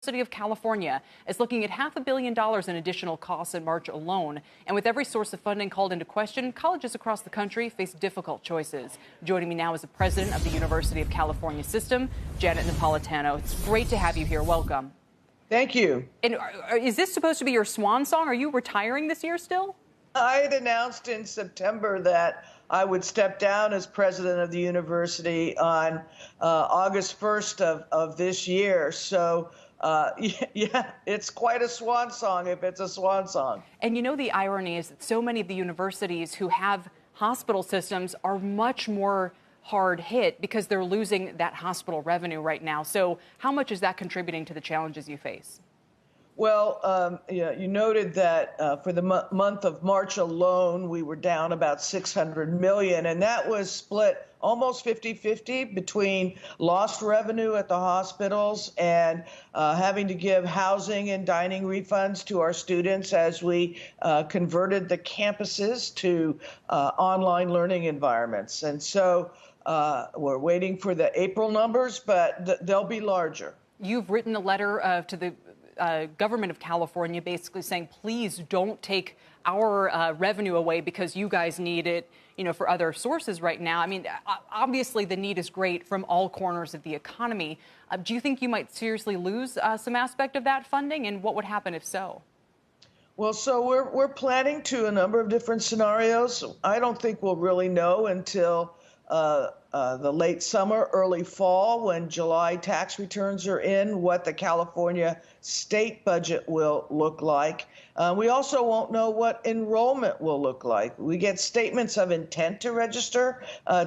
University of California is looking at $500 million in additional costs in March alone. And with every source of funding called into question, colleges across the country face difficult choices. Joining me now is the president of the University of California system, Janet Napolitano. It's great to have you here. Welcome. Thank you. And is this supposed to be your swan song? Are you retiring this year still? I had announced in September that I would step down as president of the university on August 1st of this year. So yeah, it's quite a swan song if it's a swan song. And you know, the irony is that so many of the universities who have hospital systems are much more hard hit because they're losing that hospital revenue right now. So how much is that contributing to the challenges you face? Well, you noted that for the month of March alone, we were down about $600 million, and that was split almost 50-50 between lost revenue at the hospitals and having to give housing and dining refunds to our students as we converted the campuses to online learning environments. And so we're waiting for the April numbers, but they'll be larger. You've written a letter to the government of California basically saying, please don't take our revenue away because you guys need it, you know, for other sources right now. I mean, obviously the need is great from all corners of the economy. Do you think you might seriously lose some aspect of that funding, and what would happen if so? Well, so we're planning to a number of different scenarios. I don't think we'll really know until the late summer, early fall, when July tax returns are in, what the California state budget will look like. We also won't know what enrollment will look like. We get statements of intent to register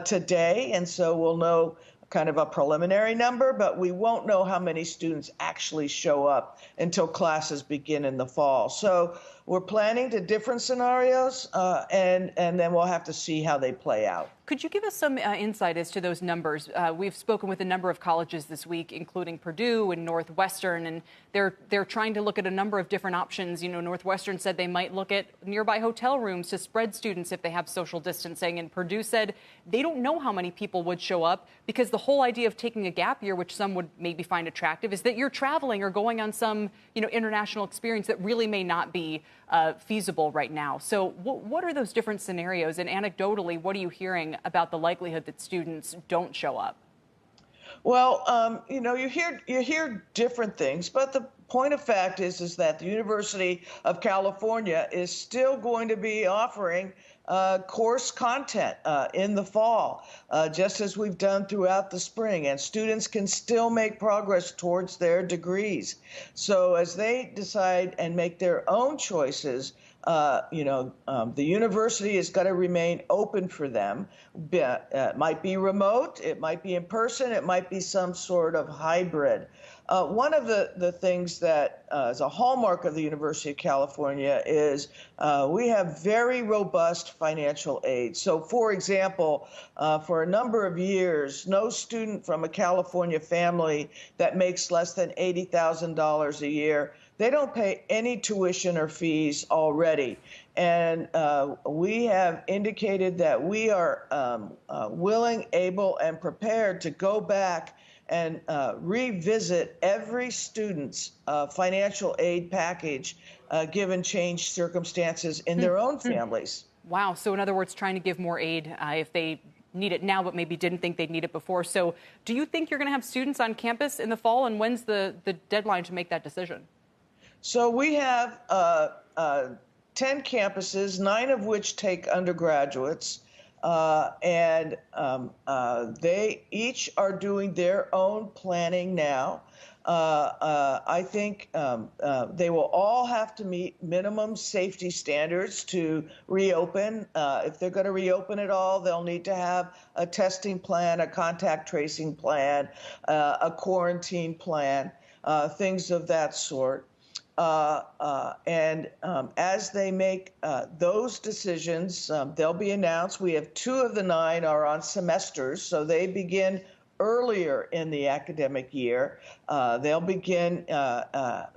today, and so we'll know kind of a preliminary number, but we won't know how many students actually show up until classes begin in the fall. So we're planning to different scenarios, and then we'll have to see how they play out. Could you give us some insight as to those numbers? We've spoken with a number of colleges this week, including Purdue and Northwestern, and they're trying to look at a number of different options. You know, Northwestern said they might look at nearby hotel rooms to spread students if they have social distancing, and Purdue said they don't know how many people would show up because the whole idea of taking a gap year, which some would maybe find attractive, is that you're traveling or going on some, you know, international experience that really may not be feasible right now. So what are those different scenarios? And anecdotally, what are you hearing about the likelihood that students don't show up? Well, you know, you hear different things, but the point of fact is that the University of California is still going to be offering course content in the fall, just as we've done throughout the spring, and students can still make progress towards their degrees. So as they decide and make their own choices, the university is going to remain open for them. It might be remote, it might be in person, it might be some sort of hybrid. One of the things that is a hallmark of the University of California is we have very robust financial aid. So, for example, for a number of years, no student from a California family that makes less than $80,000 a year, they don't pay any tuition or fees already. And we have indicated that we are willing, able, and prepared to go back and revisit every student's financial aid package given changed circumstances in their own families. Wow. So in other words, trying to give more aid if they need it now, but maybe didn't think they'd need it before. So do you think you're going to have students on campus in the fall, and when's the deadline to make that decision? So we have 10 campuses, 9 of which take undergraduates. And they each are doing their own planning now. I think they will all have to meet minimum safety standards to reopen. If they're going to reopen at all, they'll need to have a testing plan, a contact tracing plan, a quarantine plan, things of that sort. As they make those decisions, they'll be announced. We have 2 of the 9 are on semesters, so they begin earlier in the academic year. They'll begin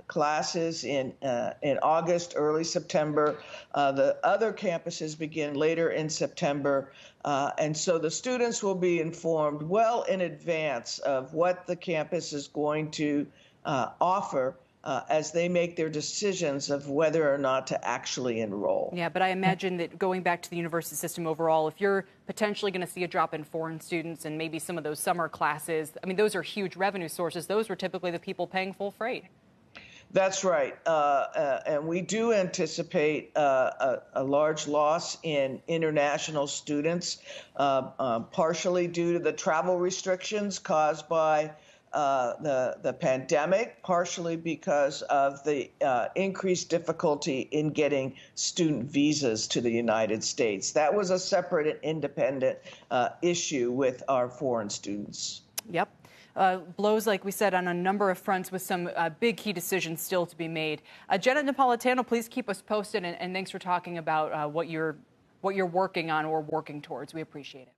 classes in August, early September. The other campuses begin later in September. And so the students will be informed well in advance of what the campus is going to offer as they make their decisions of whether or not to actually enroll. Yeah, but I imagine that going back to the university system overall, if you're potentially going to see a drop in foreign students and maybe some of those summer classes, I mean, those are huge revenue sources. Those were typically the people paying full freight. That's right. And we do anticipate a large loss in international students, partially due to the travel restrictions caused by the pandemic, partially because of the increased difficulty in getting student visas to the United States. That was a separate and independent issue with our foreign students. Yep. Blows, like we said, on a number of fronts with some big key decisions still to be made. Janet Napolitano, please keep us posted, and thanks for talking about what you're working on or working towards. We appreciate it.